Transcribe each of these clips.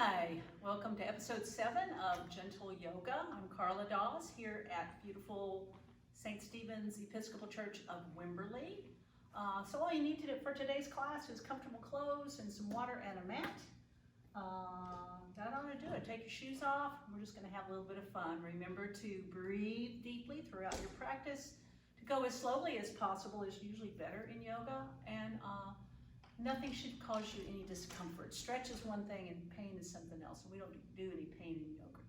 Hi, welcome to episode 7 of Gentle Yoga. I'm Carla Daws here at beautiful St. Stephen's Episcopal Church of Wimberley. So all you need to do for today's class is comfortable clothes and some water and a mat. That ought to do it. Take your shoes off. We're just going to have a little bit of fun. Remember to breathe deeply throughout your practice. To go as slowly as possible is usually better in yoga, and nothing should cause you any discomfort. Stretch is one thing and pain is something else, and we don't do any pain in yoga.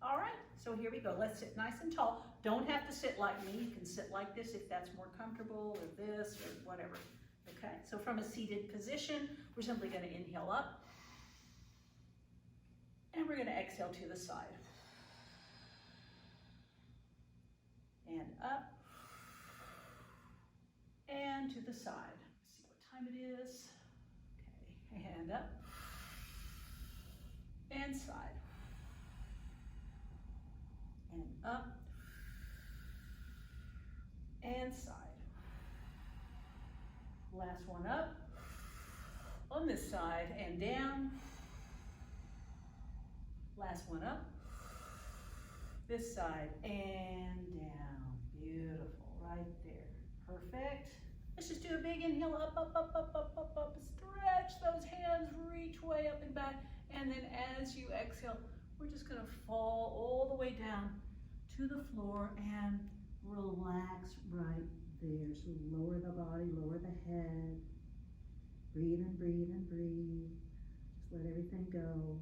All right, so here we go. Let's sit nice and tall. Don't have to sit like me. You can sit like this if that's more comfortable, or this, or whatever. Okay, so from a seated position, we're simply going to inhale up, and we're going to exhale to the side. And up, and to the side. See what time it is. Okay, hand up, and side, and up, and side. Last one up, on this side, and down. Last one up, this side, and down. Beautiful, right there. Perfect. Let's just do a big inhale, up, up, up, up, up, up, up. Stretch those hands, reach way up and back. And then as you exhale, we're just gonna fall all the way down to the floor and relax right there. So lower the body, lower the head. Breathe and breathe and breathe. Just let everything go.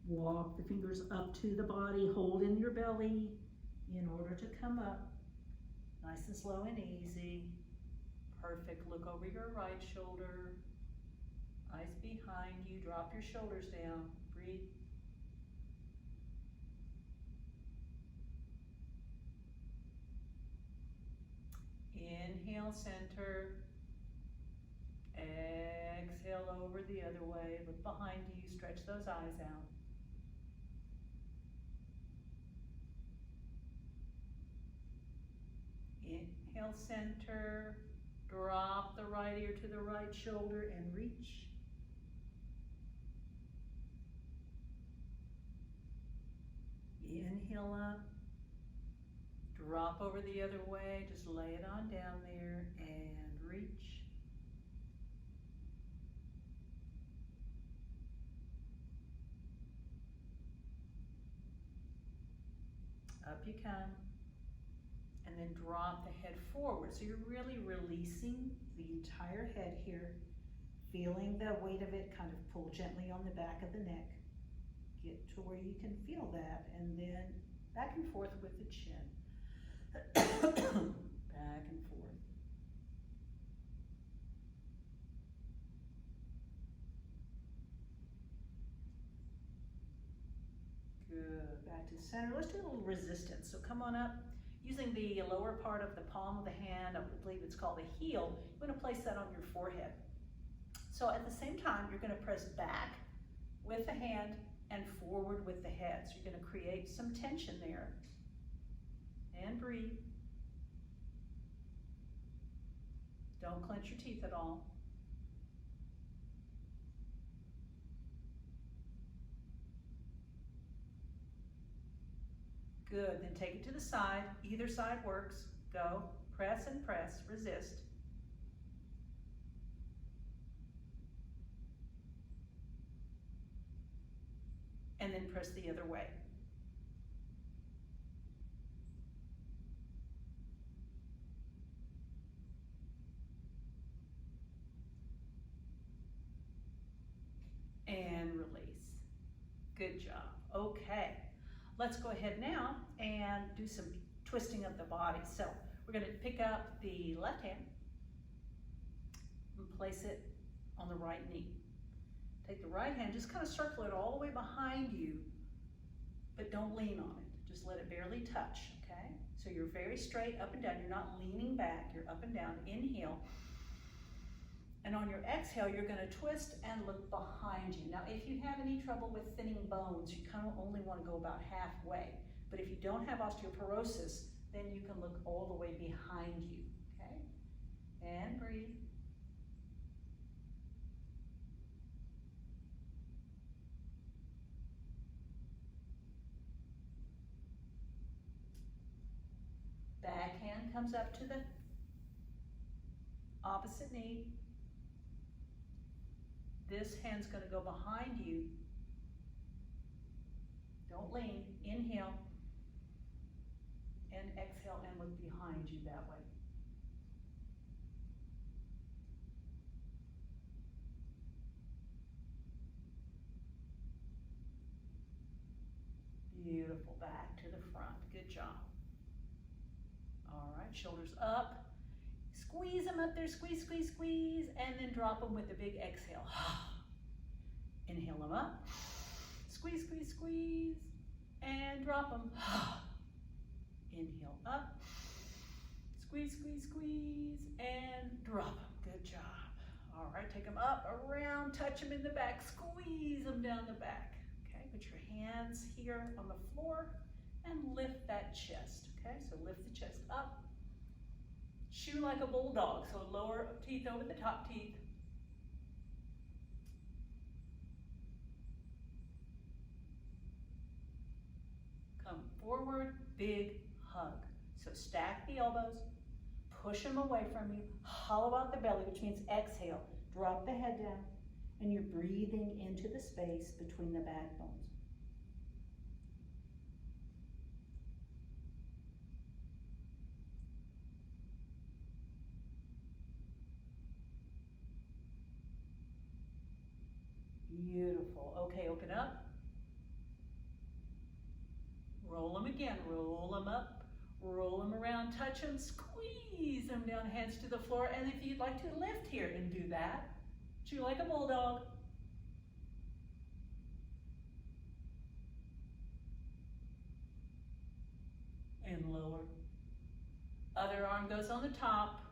Walk the fingers up to the body, hold in your belly in order to come up. Nice and slow and easy. Perfect. Look over your right shoulder. Eyes behind you. Drop your shoulders down. Breathe. Inhale, center. Exhale over the other way. Look behind you. Stretch those eyes out. Inhale, center, drop the right ear to the right shoulder and reach. Inhale up, drop over the other way, just lay it on down there and reach. Up you come. And then drop the head forward. So you're really releasing the entire head here, feeling the weight of it kind of pull gently on the back of the neck. Get to where you can feel that, and then back and forth with the chin. Back and forth. Good. Back to center. Let's do a little resistance. So come on up. Using the lower part of the palm of the hand, I believe it's called the heel, you're going to place that on your forehead. So at the same time, you're going to press back with the hand and forward with the head. So you're going to create some tension there. And breathe. Don't clench your teeth at all. Good, then take it to the side. Either side works. Go, press and press, resist. And then press the other way. And release. Good job. Okay. Let's go ahead now and do some twisting of the body. So we're going to pick up the left hand and place it on the right knee. Take the right hand, just kind of circle it all the way behind you, but don't lean on it. Just let it barely touch, okay? So you're very straight up and down. You're not leaning back. You're up and down. Inhale. And on your exhale, you're going to twist and look behind you. Now, if you have any trouble with thinning bones, you kind of only want to go about halfway. But if you don't have osteoporosis, then you can look all the way behind you, okay? And breathe. Back hand comes up to the opposite knee. This hand's going to go behind you. Don't lean. Inhale. And exhale and look behind you that way. Beautiful. Back to the front. Good job. All right, shoulders up. Squeeze them up there. Squeeze, squeeze, squeeze. And then drop them with a big exhale. Inhale them up. Squeeze, squeeze, squeeze. And drop them. Inhale up. Squeeze, squeeze, squeeze. And drop them. Good job. All right, take them up, around, touch them in the back. Squeeze them down the back. Okay, put your hands here on the floor and lift that chest. Okay, so lift the chest up. Chew like a bulldog, so lower teeth over the top teeth. Come forward, big hug. So stack the elbows, push them away from you, hollow out the belly, which means exhale. Drop the head down, and you're breathing into the space between the backbones. Beautiful. Okay, open up. Roll them again. Roll them up. Roll them around. Touch them. Squeeze them down. Hands to the floor. And if you'd like to lift here and do that, chew like a bulldog. And lower. Other arm goes on the top.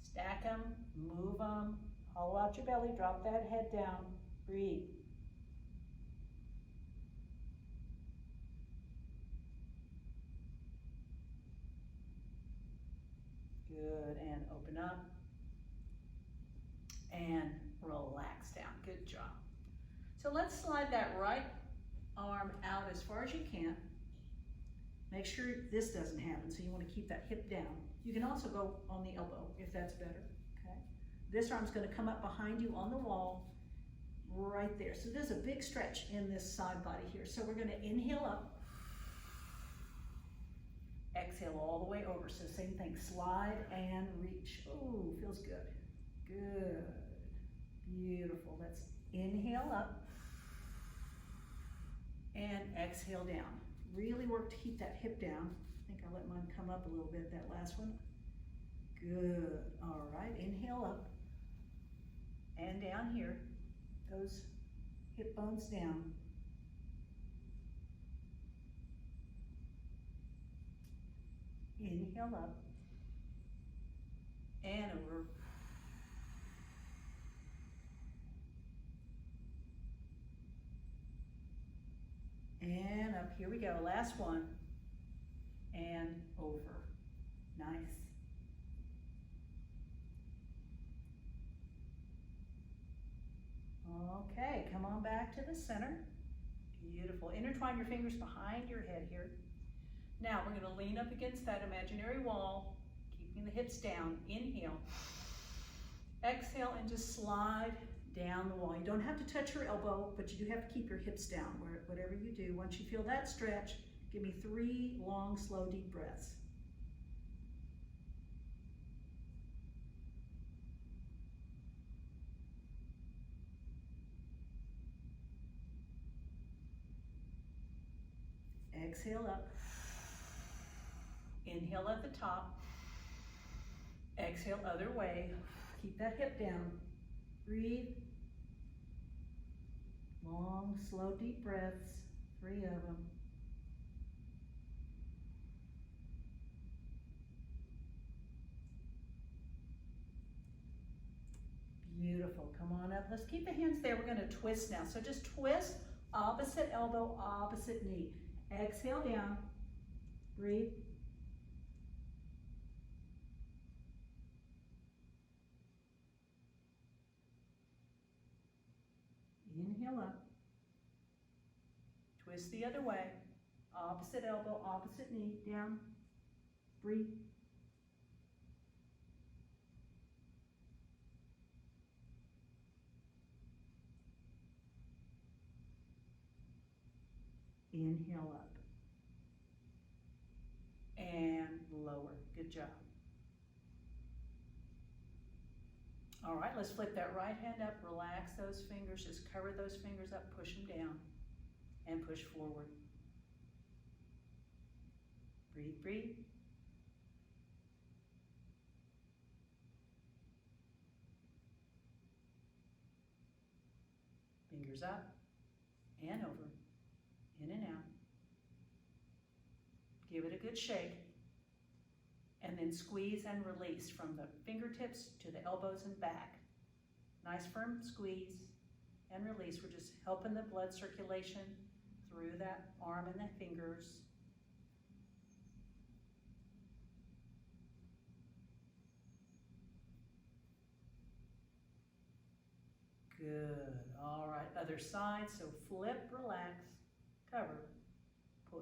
Stack them. Move them. Hollow out your belly, drop that head down, breathe. Good, and open up. And relax down, good job. So let's slide that right arm out as far as you can. Make sure this doesn't happen, so you want to keep that hip down. You can also go on the elbow if that's better. This arm's going to come up behind you on the wall, right there. So there's a big stretch in this side body here. So we're going to inhale up, exhale all the way over. So same thing, slide and reach. Ooh, feels good. Good. Beautiful. Let's inhale up and exhale down. Really work to keep that hip down. I think I'll let mine come up a little bit, that last one. Good. All right, inhale up. And down here, those hip bones down. Inhale up. And over. And up, here we go, last one. And over. Nice. Okay, come on back to the center. Beautiful. Intertwine your fingers behind your head here. Now we're going to lean up against that imaginary wall, keeping the hips down. Inhale. Exhale and just slide down the wall. You don't have to touch your elbow, but you do have to keep your hips down whatever you do. Once you feel that stretch, give me 3 long, slow, deep breaths. Exhale up. Inhale at the top. Exhale other way. Keep that hip down. Breathe. Long, slow, deep breaths. 3 of them. Beautiful. Come on up. Let's keep the hands there. We're going to twist now. So just twist, opposite elbow, opposite knee. Exhale down. Breathe. Inhale up. Twist the other way. Opposite elbow, opposite knee, down. Breathe. Inhale up. And lower. Good job. All right, let's flip that right hand up. Relax those fingers. Just cover those fingers up. Push them down. And push forward. Breathe, breathe. Fingers up and over. In and out. Give it a good shake. And then squeeze and release from the fingertips to the elbows and back. Nice firm squeeze and release. We're just helping the blood circulation through that arm and the fingers. Good. All right, other side. So flip, relax, cover, push,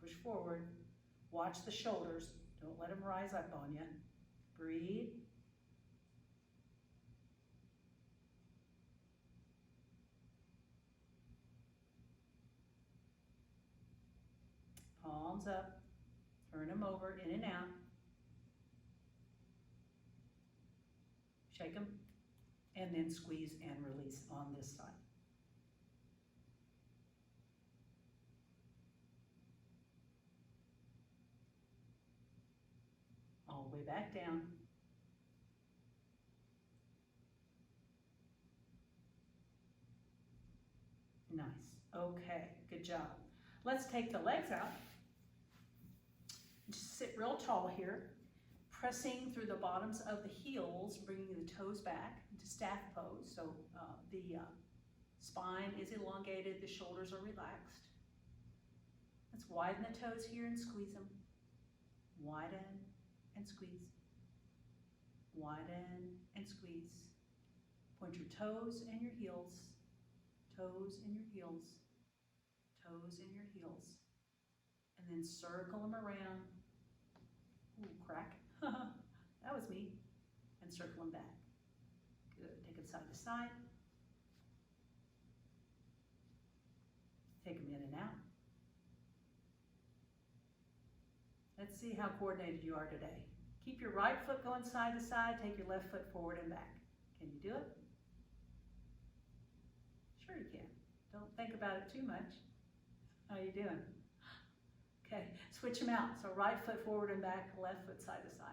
push forward. Watch the shoulders. Don't let them rise up on you. Breathe. Palms up. Turn them over, in and out. Shake them. And then squeeze and release on this side. All the way back down. Nice. Okay, good job. Let's take the legs out. Just sit real tall here. Pressing through the bottoms of the heels, bringing the toes back into staff pose. So the spine is elongated, the shoulders are relaxed. Let's widen the toes here and squeeze them. Widen and squeeze. Widen and squeeze. Point your toes and your heels. Toes and your heels. Toes and your heels. And then circle them around. Ooh, crack. That was me. And circle them back. Good. Take them side to side. Take them in and out. Let's see how coordinated you are today. Keep your right foot going side to side. Take your left foot forward and back. Can you do it? Sure you can. Don't think about it too much. How are you doing? Okay, switch them out. So right foot forward and back, left foot side to side.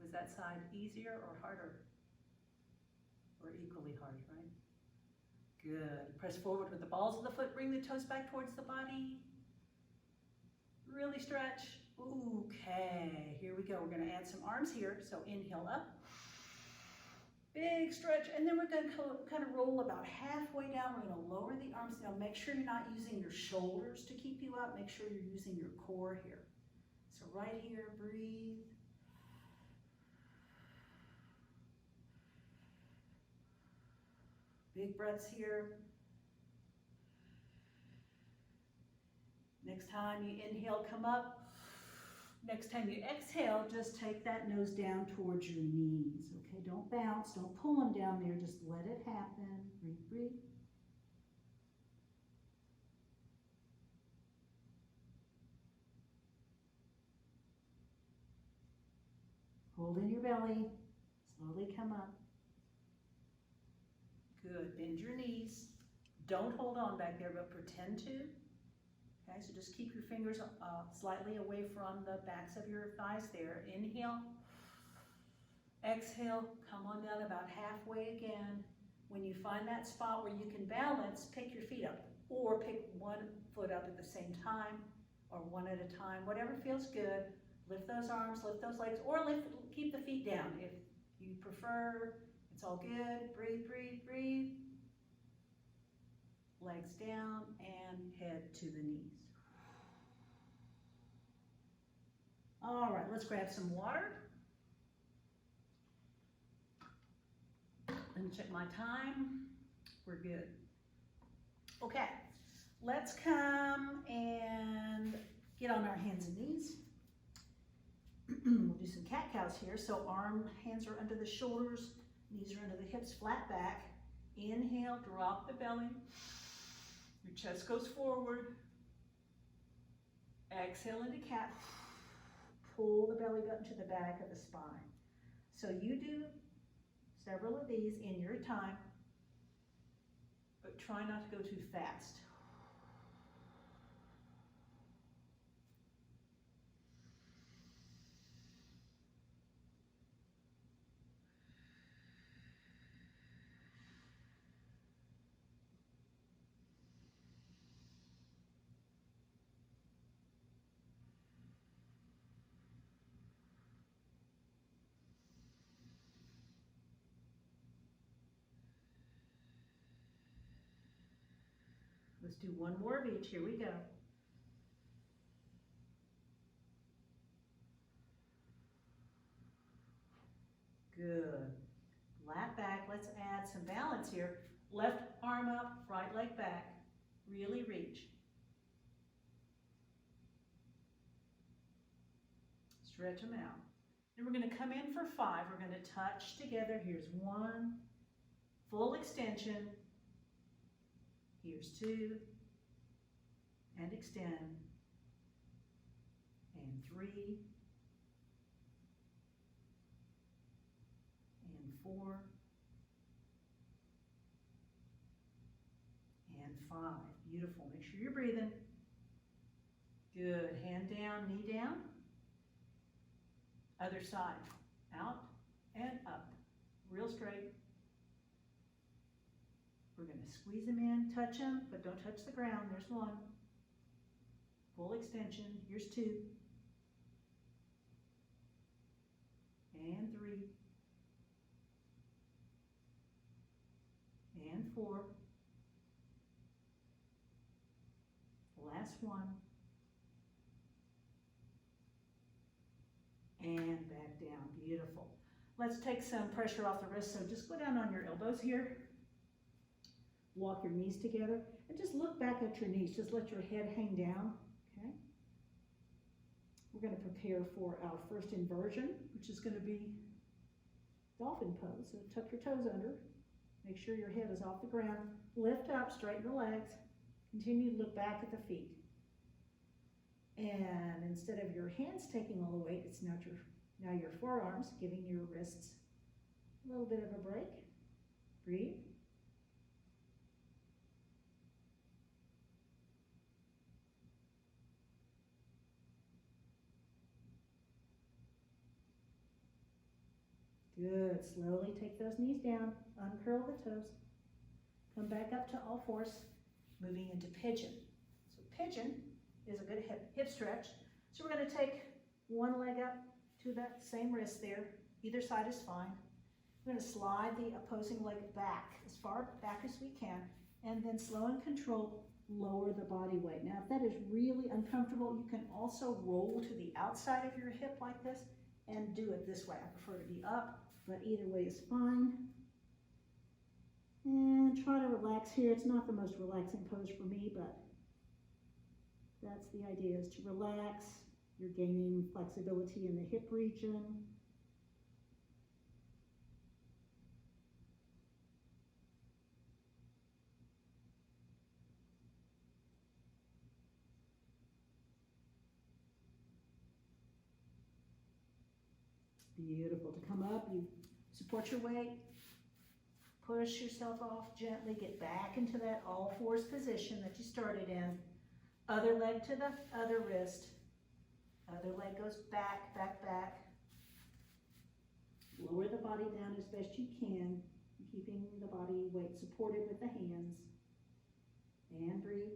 Was that side easier or harder? Or equally hard, right? Good. Press forward with the balls of the foot. Bring the toes back towards the body. Really stretch. Okay, here we go. We're going to add some arms here. So inhale up. Big stretch, and then we're going to kind of roll about halfway down. We're going to lower the arms down. Make sure you're not using your shoulders to keep you up. Make sure you're using your core here. So right here, breathe. Big breaths here. Next time you inhale, come up. Next time you exhale, just take that nose down towards your knees, okay? Don't bounce, don't pull them down there, just let it happen. Breathe, breathe. Hold in your belly, slowly come up. Good, bend your knees. Don't hold on back there, but pretend to. Okay, so just keep your fingers slightly away from the backs of your thighs there. Inhale, exhale, come on down about halfway again. When you find that spot where you can balance, pick your feet up or pick one foot up at the same time or one at a time, whatever feels good. Lift those arms, lift those legs, or keep the feet down if you prefer. It's all good. Breathe, breathe, breathe. Legs down and head to the knees. All right, let's grab some water. Let me check my time. We're good. Okay, let's come and get on our hands and knees. We'll do some cat-cows here. So hands are under the shoulders, knees are under the hips, flat back. Inhale, drop the belly. Your chest goes forward. Exhale into cat. Pull the belly button to the back of the spine. So you do several of these in your time, but try not to go too fast. Let's do one more of each. Here we go. Good. Flat back. Let's add some balance here. Left arm up, right leg back. Really reach. Stretch them out. Then we're going to come in for 5. We're going to touch together. Here's 1. Full extension. Here's 2. And extend. And 3. And 4. And 5. Beautiful. Make sure you're breathing. Good. Hand down, knee down. Other side. Out and up. Real straight. We're going to squeeze them in, touch them, but don't touch the ground. There's 1. Full extension. Here's 2. And 3. And 4. Last 1. And back down. Beautiful. Let's take some pressure off the wrist. So just go down on your elbows here. Walk your knees together and just look back at your knees. Just let your head hang down. Okay. We're going to prepare for our first inversion, which is going to be Dolphin Pose. So tuck your toes under. Make sure your head is off the ground. Lift up, straighten the legs. Continue to look back at the feet. And instead of your hands taking all the weight, it's now your forearms, giving your wrists a little bit of a break. Breathe. Good. Slowly take those knees down. Uncurl the toes. Come back up to all fours. Moving into pigeon. So pigeon is a good hip stretch. So we're going to take one leg up to that same wrist there. Either side is fine. We're going to slide the opposing leg back as far back as we can, and then slow and controlled lower the body weight. Now, if that is really uncomfortable, you can also roll to the outside of your hip like this and do it this way. I prefer to be up, but either way is fine. And try to relax here. It's not the most relaxing pose for me, but that's the idea, is to relax. You're gaining flexibility in the hip region. Beautiful. To come up, you support your weight. Push yourself off gently, get back into that all fours position that you started in. Other leg to the other wrist. Other leg goes back, back, back. Lower the body down as best you can, keeping the body weight supported with the hands. And breathe.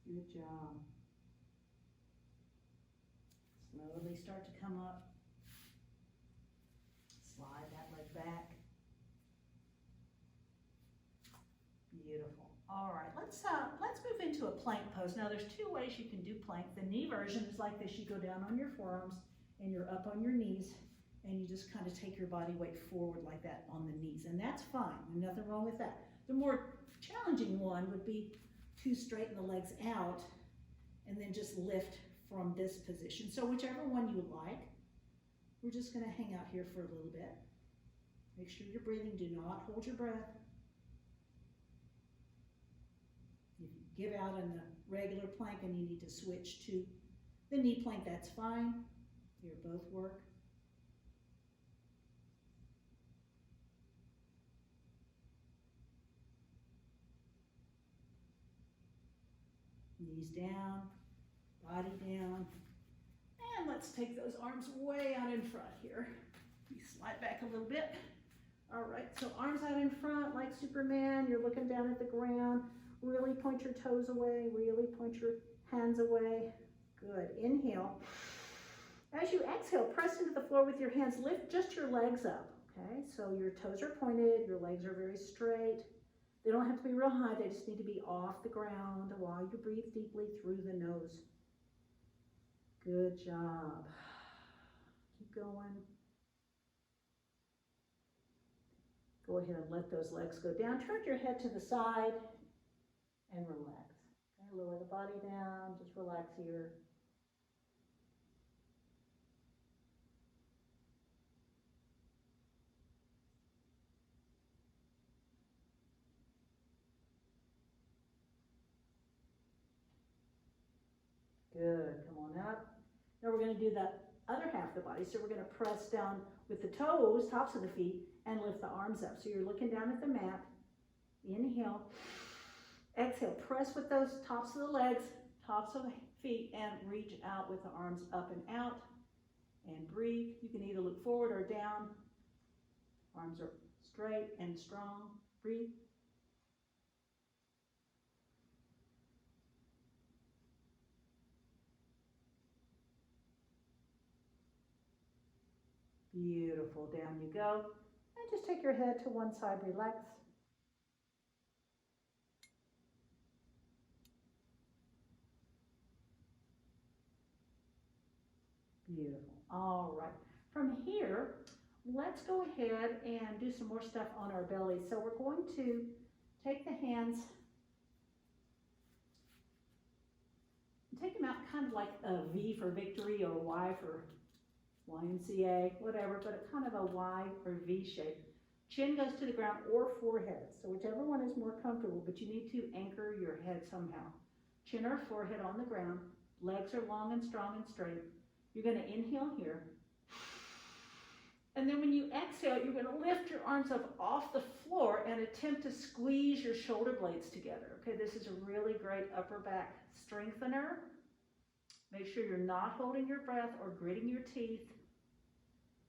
Good job. Slowly start to come up. Slide that leg back. Beautiful. All right, let's move into a plank pose. Now there's two ways you can do plank. The knee version is like this. You go down on your forearms and you're up on your knees and you just kind of take your body weight forward like that on the knees, and that's fine. Nothing wrong with that. The more challenging one would be to straighten the legs out and then just lift from this position. So whichever one you like. We're just going to hang out here for a little bit. Make sure you're breathing. Do not hold your breath. If you give out in the regular plank and you need to switch to the knee plank, that's fine. Here, both work. Knees down, body down. And let's take those arms way out in front here. You slide back a little bit. All right, so arms out in front like Superman. You're looking down at the ground. Really point your toes away. Really point your hands away. Good. Inhale. As you exhale, press into the floor with your hands. Lift just your legs up. Okay, so your toes are pointed. Your legs are very straight. They don't have to be real high. They just need to be off the ground while you breathe deeply through the nose. Good job. Keep going. Go ahead and let those legs go down. Turn your head to the side and relax. Okay, lower the body down. Just relax here. Good. Come on up. Now we're going to do the other half of the body. So we're going to press down with the toes, tops of the feet, and lift the arms up. So you're looking down at the mat. Inhale. Exhale. Press with those tops of the legs, tops of the feet, and reach out with the arms up and out. And breathe. You can either look forward or down. Arms are straight and strong. Breathe. Beautiful. Down you go. And just take your head to one side. Relax. Beautiful. All right. From here, let's go ahead and do some more stuff on our belly. So we're going to take the hands, take them out kind of like a V for victory or Y for YMCA, whatever, but a kind of a Y or V shape. Chin goes to the ground or forehead, so whichever one is more comfortable, but you need to anchor your head somehow. Chin or forehead on the ground, legs are long and strong and straight. You're going to inhale here. And then when you exhale, you're going to lift your arms up off the floor and attempt to squeeze your shoulder blades together. Okay, this is a really great upper back strengthener. Make sure you're not holding your breath or gritting your teeth.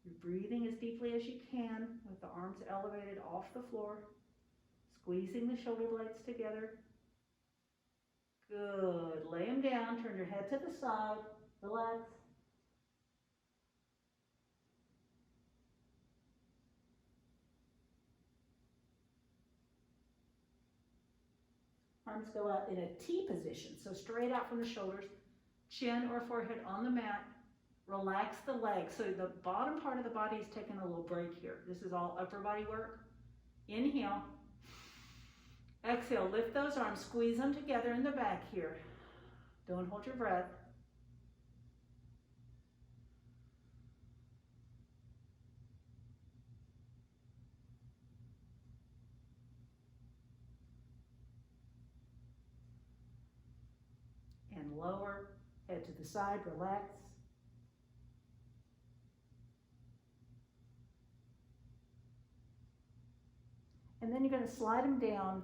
You're breathing as deeply as you can with the arms elevated off the floor, squeezing the shoulder blades together. Good. Lay them down. Turn your head to the side. Relax. Arms go out in a T position, so straight out from the shoulders, chin or forehead on the mat. Relax the legs. So the bottom part of the body is taking a little break here. This is all upper body work. Inhale. Exhale, lift those arms, squeeze them together in the back here. Don't hold your breath. And lower, head to the side, relax. And then you're going to slide them down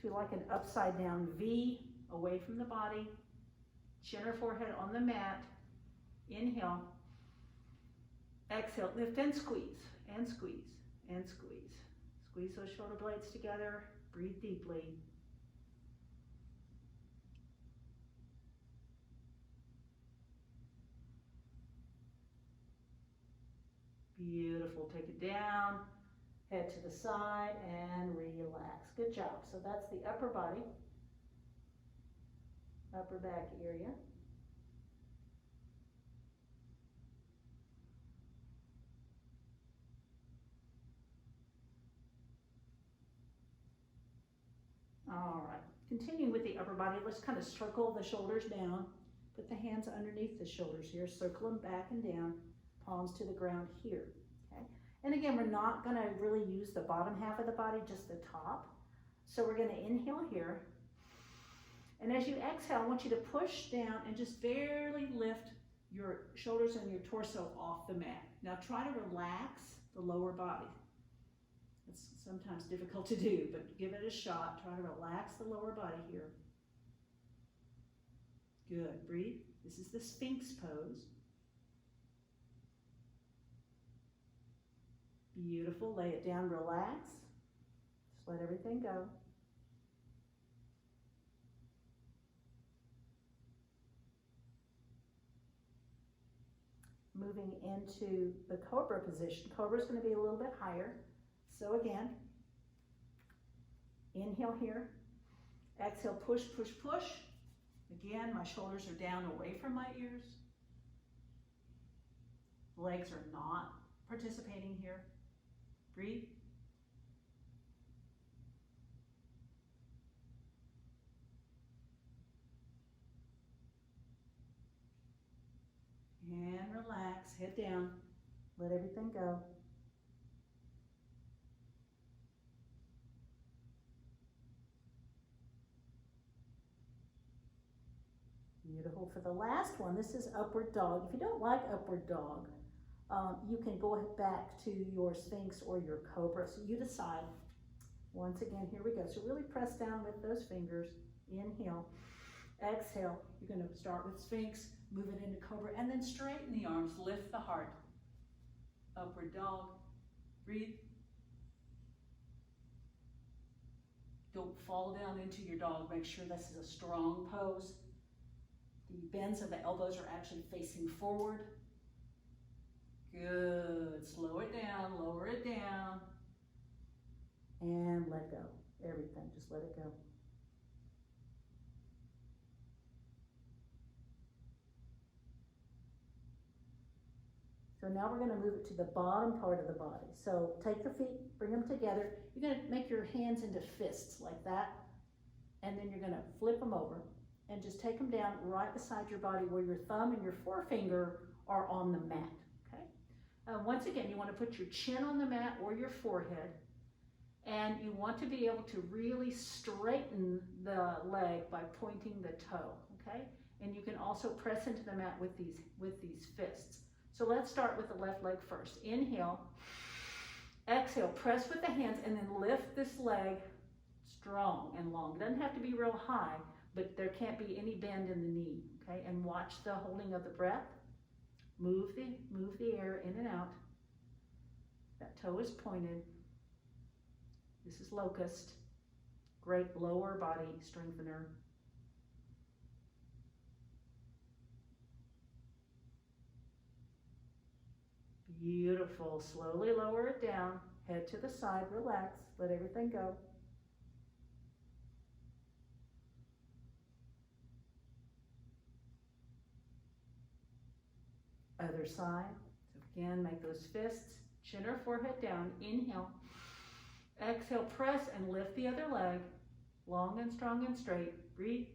to like an upside down V away from the body. Chin or forehead on the mat. Inhale. Exhale, lift and squeeze, and squeeze, and squeeze. Squeeze those shoulder blades together. Breathe deeply. Beautiful. Take it down. Head to the side and relax. Good job. So that's the upper body, upper back area. All right, continuing with the upper body, let's kind of circle the shoulders down. Put the hands underneath the shoulders here, circle them back and down, palms to the ground here, okay? And again, we're not gonna really use the bottom half of the body, just the top. So we're gonna inhale here. And as you exhale, I want you to push down and just barely lift your shoulders and your torso off the mat. Now try to relax the lower body. It's sometimes difficult to do, but give it a shot. Try to relax the lower body here. Good, breathe. This is the Sphinx Pose. Beautiful, lay it down, relax. Just let everything go. Moving into the Cobra position. Cobra is going to be a little bit higher. So again, inhale here. Exhale, push, push, push. Again, my shoulders are down away from my ears. Legs are not participating here. Breathe. And relax, head down, let everything go. Beautiful. For the last one, this is upward dog. If you don't like upward dog, you can go back to your Sphinx or your Cobra. So you decide. Once again, here we go. So really press down with those fingers. Inhale. Exhale. You're going to start with Sphinx, move it into Cobra, and then straighten the arms. Lift the heart. Upward dog. Breathe. Don't fall down into your dog. Make sure this is a strong pose. The bends of the elbows are actually facing forward. Good. Slow it down, lower it down, and let go. Everything, just let it go. So now we're going to move it to the bottom part of the body. So take the feet, bring them together. You're going to make your hands into fists like that, and then you're going to flip them over and just take them down right beside your body where your thumb and your forefinger are on the mat, okay? Once again, you want to put your chin on the mat or your forehead, and you want to be able to really straighten the leg by pointing the toe, okay? And you can also press into the mat with these fists. So let's start with the left leg first. Inhale, exhale, press with the hands, and then lift this leg strong and long. It doesn't have to be real high, but there can't be any bend in the knee, okay? And watch the holding of the breath. Move the air in and out. That toe is pointed. This is locust. Great lower body strengthener. Beautiful. Slowly lower it down. Head to the side. Relax. Let everything go. Other side. So again, make those fists, chin or forehead down. Inhale. Exhale, press and lift the other leg. Long and strong and straight. Breathe.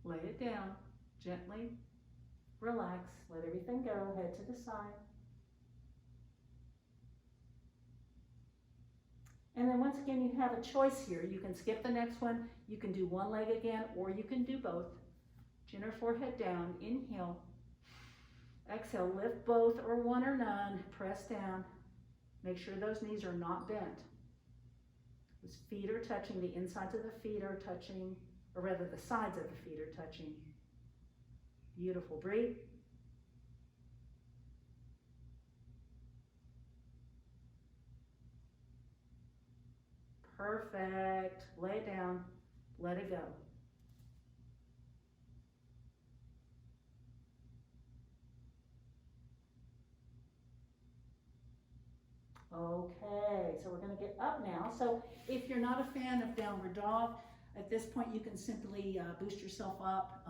Lay it down. Gently. Relax. Let everything go. Head to the side. And then once again, you have a choice here. You can skip the next one. You can do one leg again, or you can do both. Chin or forehead down. Inhale. Exhale. Lift both or one or none. Press down. Make sure those knees are not bent. Those feet are touching. The insides of the feet are touching, or rather the sides of the feet are touching. Beautiful. Breathe. Perfect. Lay it down. Let it go. Okay, so we're going to get up now. So if you're not a fan of downward dog, at this point you can simply boost yourself up,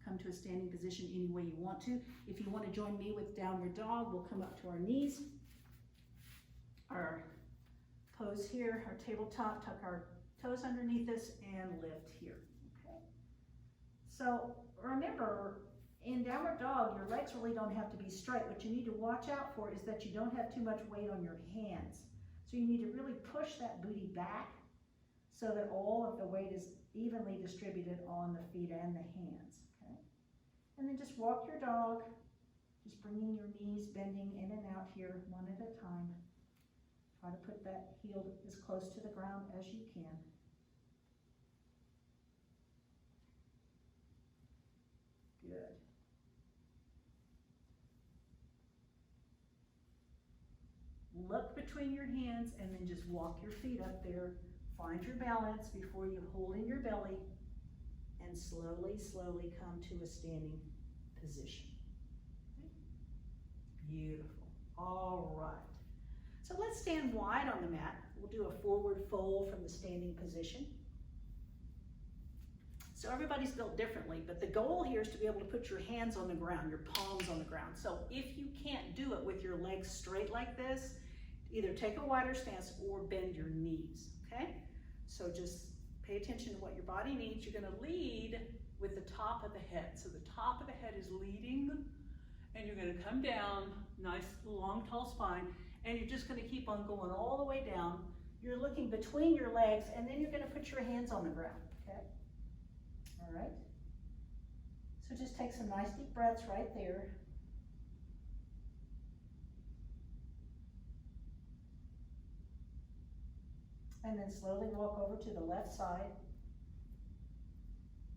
come to a standing position any way you want to. If you want to join me with downward dog, we'll come up to our knees. Our pose here, our tabletop, tuck our toes underneath us and lift here. Okay. So remember, in downward dog, your legs really don't have to be straight. What you need to watch out for is that you don't have too much weight on your hands. So you need to really push that booty back so that all of the weight is evenly distributed on the feet and the hands. Okay. And then just walk your dog, just bringing your knees, bending in and out here one at a time. Try to put that heel as close to the ground as you can. Good. Look between your hands and then just walk your feet up there. Find your balance before you hold in your belly and slowly, slowly come to a standing position. Beautiful. All right. So let's stand wide on the mat. We'll do a forward fold from the standing position. So everybody's built differently, but the goal here is to be able to put your hands on the ground, your palms on the ground. So if you can't do it with your legs straight like this, either take a wider stance or bend your knees, okay? So just pay attention to what your body needs. You're gonna lead with the top of the head. So the top of the head is leading, and you're gonna come down, nice long tall spine, and you're just gonna keep on going all the way down. You're looking between your legs, and then you're gonna put your hands on the ground, okay? All right. So just take some nice deep breaths right there. And then slowly walk over to the left side.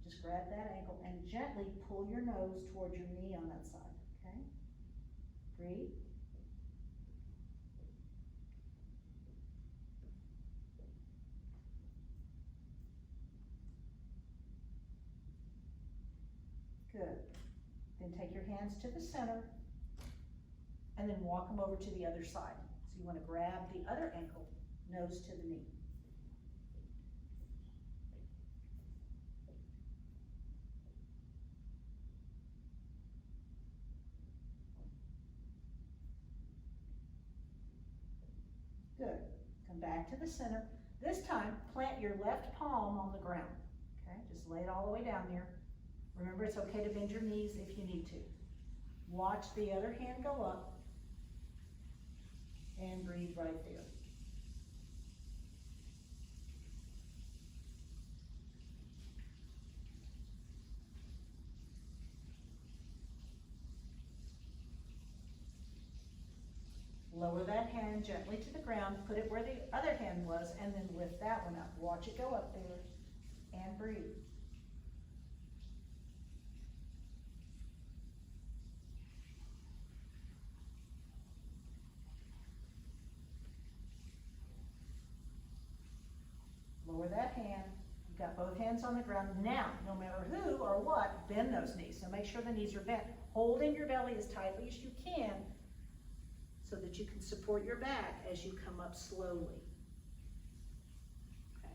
Just grab that ankle and gently pull your nose towards your knee on that side, okay? Breathe. Good. Then take your hands to the center and then walk them over to the other side. So you want to grab the other ankle, nose to the knee. Good. Come back to the center. This time, plant your left palm on the ground. Okay, just lay it all the way down there. Remember, it's okay to bend your knees if you need to. Watch the other hand go up and breathe right there. Lower that hand gently to the ground, put it where the other hand was, and then lift that one up. Watch it go up there and breathe. Lower that hand. You've got both hands on the ground. Now, no matter who or what, bend those knees. So make sure the knees are bent. Hold in your belly as tightly as you can so that you can support your back as you come up slowly. Okay.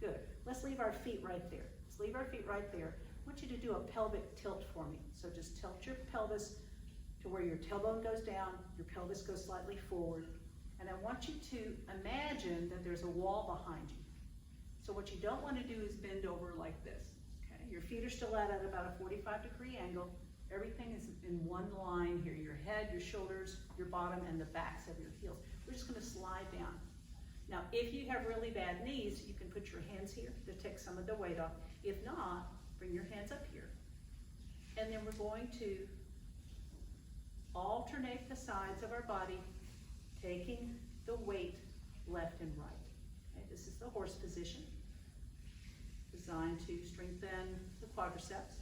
Good. Let's leave our feet right there. Let's leave our feet right there. I want you to do a pelvic tilt for me. So just tilt your pelvis to where your tailbone goes down, your pelvis goes slightly forward. And I want you to imagine that there's a wall behind you. So what you don't want to do is bend over like this. Okay? Your feet are still at about a 45-degree angle. Everything is in one line here. Your head, your shoulders, your bottom, and the backs of your heels. We're just going to slide down. Now, if you have really bad knees, you can put your hands here to take some of the weight off. If not, bring your hands up here. And then we're going to alternate the sides of our body, taking the weight left and right. Okay, this is the horse position, designed to strengthen the quadriceps.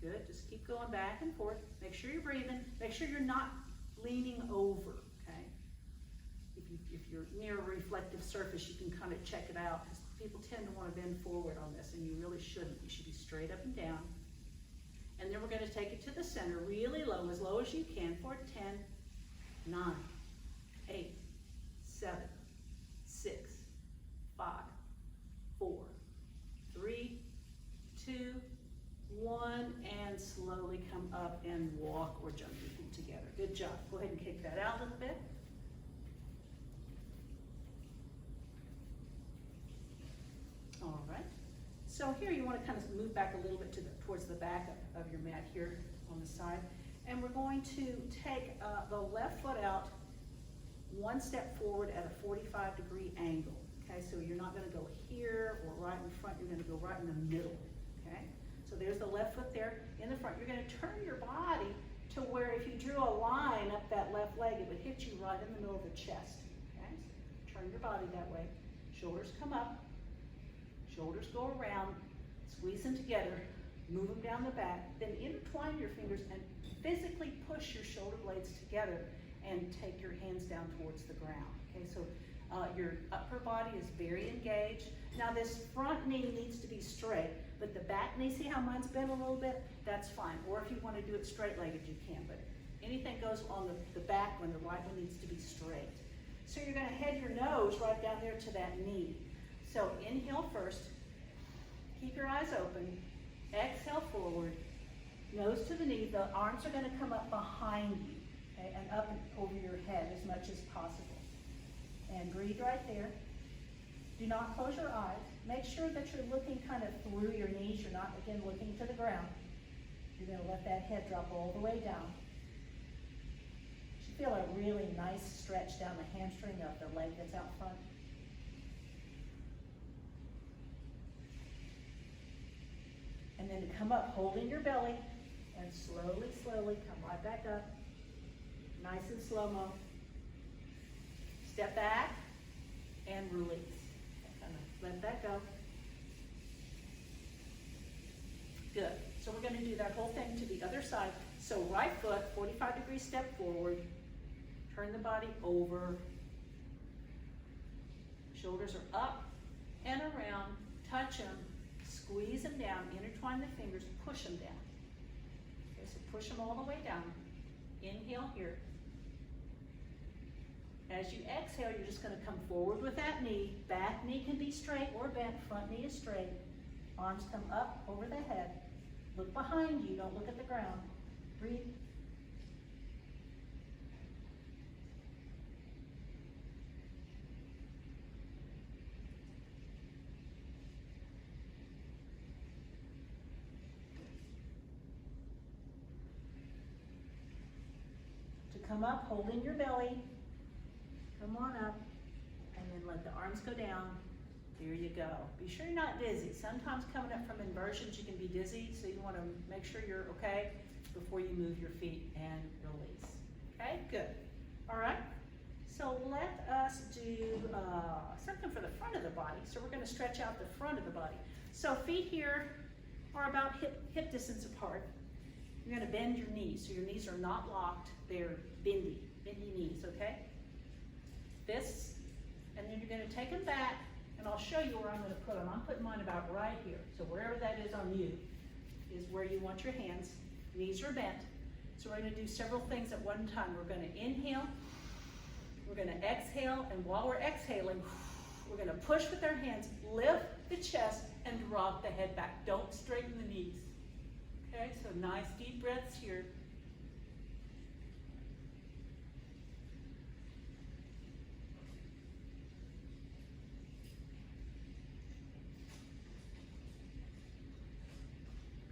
Good, just keep going back and forth. Make sure you're breathing. Make sure you're not leaning over, okay? if you're near a reflective surface, you can kind of check it out, because people tend to want to bend forward on this, and you really shouldn't. You should be straight up and down. And then we're going to take it to the center, really low as you can, for 10, 9, 8, 7, 6, 5, 4, 3, 2, 1, and slowly come up and walk or jump your feet together. Good job. Go ahead and kick that out a little bit. All right. So here you want to kind of move back a little bit towards the back of your mat here on the side. And we're going to take the left foot out one step forward at a 45-degree angle. Okay, so you're not going to go here or right in front, you're going to go right in the middle. Okay, so there's the left foot there in the front. You're going to turn your body to where if you drew a line up that left leg, it would hit you right in the middle of the chest. Okay, so turn your body that way. Shoulders come up, shoulders go around, squeeze them together, move them down the back, then intertwine your fingers and physically push your shoulder blades together and take your hands down towards the ground. Okay, so your upper body is very engaged. Now this front knee needs to be straight, but the back knee, see how mine's bent a little bit? That's fine. Or if you want to do it straight-legged, you can, but anything goes on the back when the right one needs to be straight. So you're going to head your nose right down there to that knee. So inhale first, keep your eyes open, exhale forward, nose to the knee. The arms are going to come up behind you, okay, and up and over your head as much as possible. And breathe right there. Do not close your eyes. Make sure that you're looking kind of through your knees. You're not, again, looking to the ground. You're going to let that head drop all the way down. You should feel a really nice stretch down the hamstring of the leg that's out front. And then to come up, holding your belly, and slowly, slowly come right back up. Nice and slow-mo. Step back and release. Kind of let that go. Good. So we're going to do that whole thing to the other side. So right foot, 45-degree step forward. Turn the body over. Shoulders are up and around. Touch them. Squeeze them down. Intertwine the fingers. Push them down. Okay, so push them all the way down. Inhale here. As you exhale, you're just going to come forward with that knee. Back knee can be straight or bent. Front knee is straight. Arms come up over the head. Look behind you. Don't look at the ground. Breathe. To come up, holding your belly. Come on up, and then let the arms go down. There you go. Be sure you're not dizzy. Sometimes coming up from inversions, you can be dizzy, so you want to make sure you're okay before you move your feet and release. Okay, good. All right, so let us do something for the front of the body. So we're going to stretch out the front of the body. So feet here are about hip distance apart. You're going to bend your knees, so your knees are not locked. They're bendy knees, okay? Fists, and then you're going to take them back, and I'll show you where I'm going to put them. I'm putting mine about right here. So wherever that is on you is where you want your hands. Knees are bent. So we're going to do several things at one time. We're going to inhale, we're going to exhale, and while we're exhaling, we're going to push with our hands, lift the chest, and drop the head back. Don't straighten the knees. Okay, so nice deep breaths here.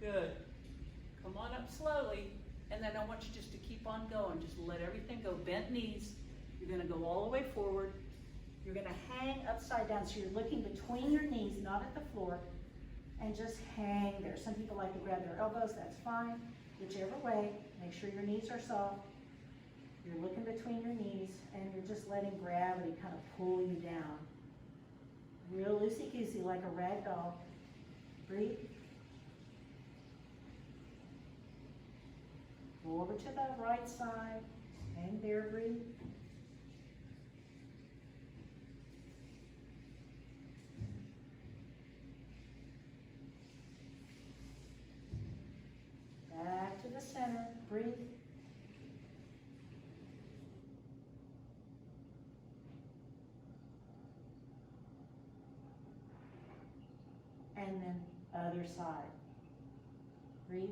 Good. Come on up slowly, and then I want you just to keep on going. Just let everything go. Bent knees. You're going to go all the way forward. You're going to hang upside down, so you're looking between your knees, not at the floor, and just hang there. Some people like to grab their elbows. That's fine. Whichever way, make sure your knees are soft. You're looking between your knees, and you're just letting gravity kind of pull you down. Real loosey-goosey, like a rag doll. Breathe. Go over to the right side. Hang there, breathe. and then other side. Breathe.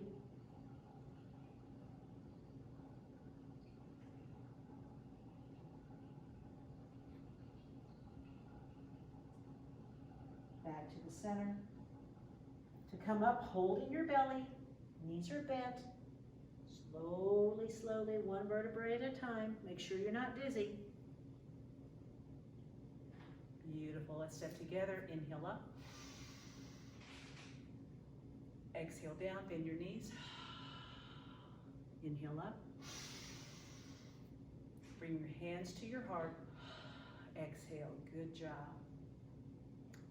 Back to the center. To come up, holding your belly, knees are bent. Slowly, slowly, one vertebrae at a time. Make sure you're not dizzy. Beautiful. Let's step together. Inhale up. Exhale down. Bend your knees. Inhale up. Bring your hands to your heart. Exhale. Good job.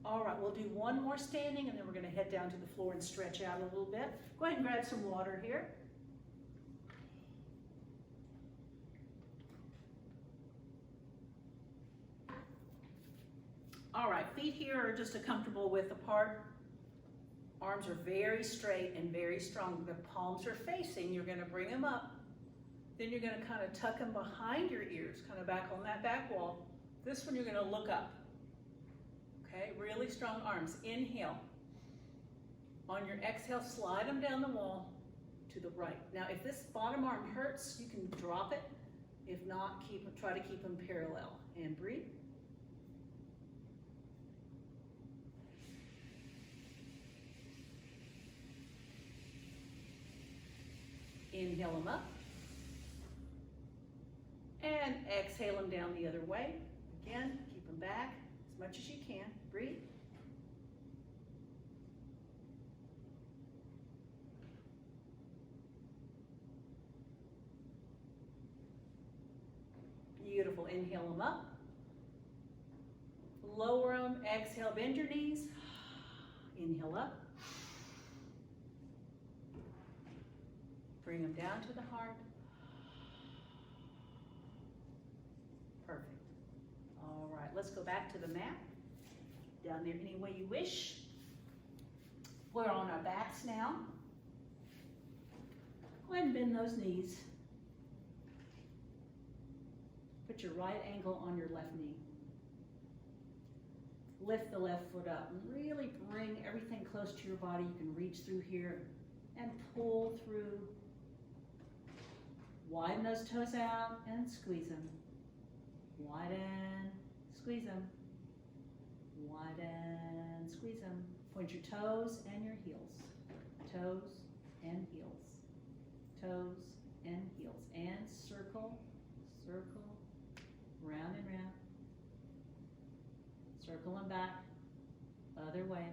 All right, we'll do one more standing, and then we're going to head down to the floor and stretch out a little bit. Go ahead and grab some water here. All right, feet here are just a comfortable width apart. Arms are very straight and very strong. The palms are facing. You're going to bring them up. Then you're going to kind of tuck them behind your ears, kind of back on that back wall. This one you're going to look up. Okay, really strong arms. Inhale. On your exhale, slide them down the wall to the right. Now, if this bottom arm hurts, you can drop it. If not, try to keep them parallel. And breathe. Inhale them up. And exhale them down the other way. Again, keep them back as much as you can. Breathe. Beautiful. Inhale them up. Lower them. Exhale. Bend your knees. Inhale up. Bring them down to the heart. Perfect. All right, let's go back to the mat. Down there any way you wish. We're on our backs now. Go ahead and bend those knees. Put your right ankle on your left knee. Lift the left foot up and really bring everything close to your body. You can reach through here and pull through. Widen those toes out and squeeze them. Widen, squeeze them. Widen, squeeze them. Point your toes and your heels. Toes and heels. Toes and heels. And circle, circle, round and round. Circle them back, other way.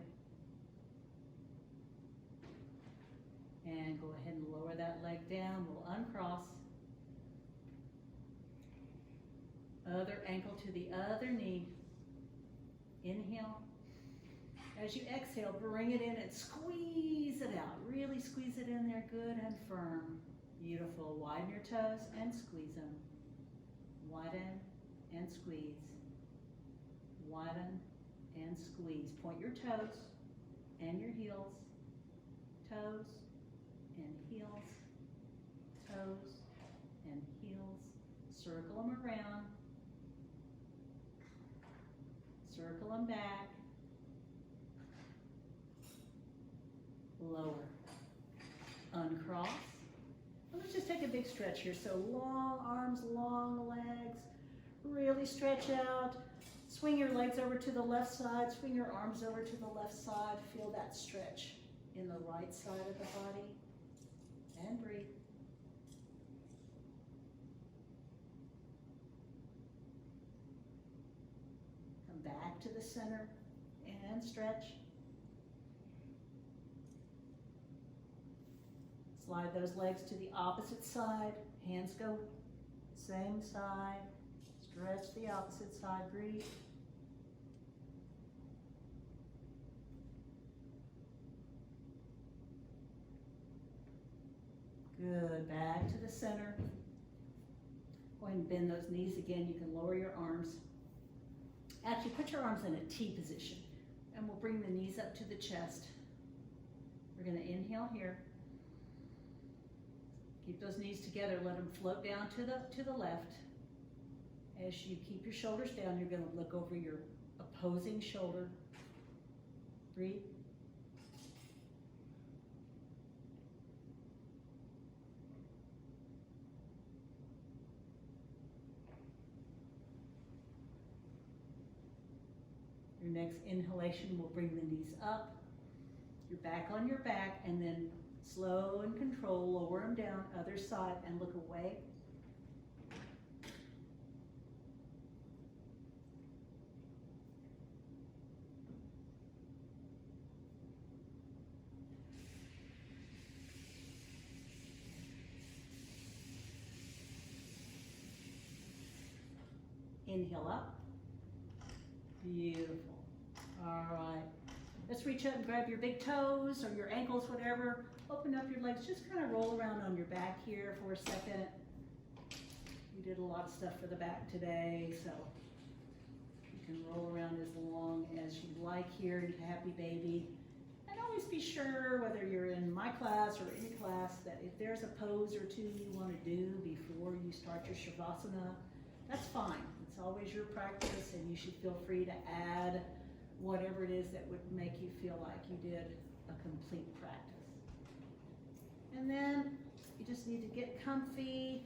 And go ahead and lower that leg down. We'll uncross. Other ankle to the other knee. Inhale. As you exhale, bring it in and squeeze it out. Really squeeze it in there, good and firm. Beautiful. Widen your toes and squeeze them. Widen and squeeze. Widen and squeeze. Point your toes and your heels. Toes and heels. Toes and heels. Circle them around. Circle them back. Lower. Uncross. Let's just take a big stretch here. So long arms, long legs. Really stretch out. Swing your legs over to the left side. Swing your arms over to the left side. Feel that stretch in the right side of the body. And breathe. Back to the center and stretch. Slide those legs to the opposite side. Hands go same side. Stretch the opposite side. Breathe. Good. Back to the center. Go ahead and bend those knees again. You can lower your arms. Actually, put your arms in a T position, and we'll bring the knees up to the chest. We're going to inhale here. Keep those knees together. Let them float down to the left. As you keep your shoulders down, you're going to look over your opposing shoulder. Breathe. Your next inhalation will bring the knees up. You're back on your back, and then slow and control, lower them down, other side, and look away. Inhale up. Beautiful. All right. Let's reach up and grab your big toes or your ankles, whatever. Open up your legs. Just kind of roll around on your back here for a second. We did a lot of stuff for the back today, so you can roll around as long as you like here, you happy baby. And always be sure, whether you're in my class or any class, that if there's a pose or two you want to do before you start your Shavasana, that's fine. It's always your practice, and you should feel free to add whatever it is that would make you feel like you did a complete practice. And then you just need to get comfy,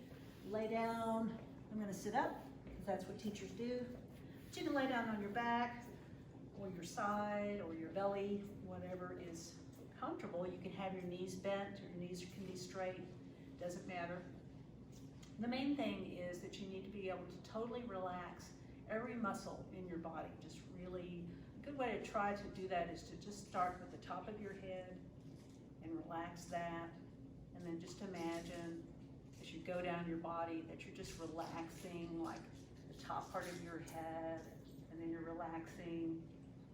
lay down. I'm going to sit up because that's what teachers do. But you can lay down on your back or your side or your belly, whatever is comfortable. You can have your knees bent, or your knees can be straight, doesn't matter. The main thing is that you need to be able to totally relax every muscle in your body. Just really, a good way to try to do that is to just start with the top of your head and relax that. And then just imagine as you go down your body that you're just relaxing like the top part of your head, and then you're relaxing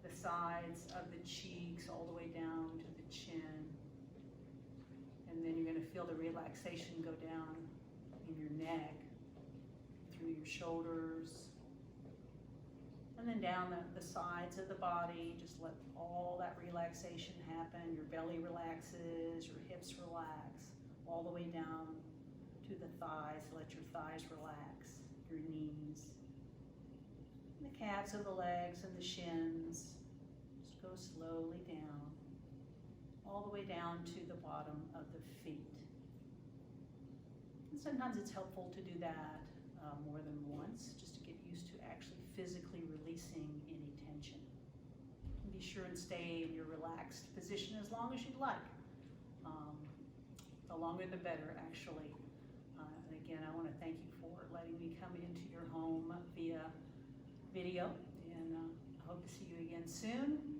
the sides of the cheeks all the way down to the chin. And then you're going to feel the relaxation go down in your neck, through your shoulders, and then down the sides of the body. Just let all that relaxation happen. Your belly relaxes, your hips relax, all the way down to the thighs. Let your thighs relax, your knees, and the calves of the legs and the shins. Just go slowly down, all the way down to the bottom of the feet. And sometimes it's helpful to do that more than once, just to get used to actually physically releasing any tension. And be sure and stay in your relaxed position as long as you'd like. The longer the better, actually. And again, I want to thank you for letting me come into your home via video, and I hope to see you again soon.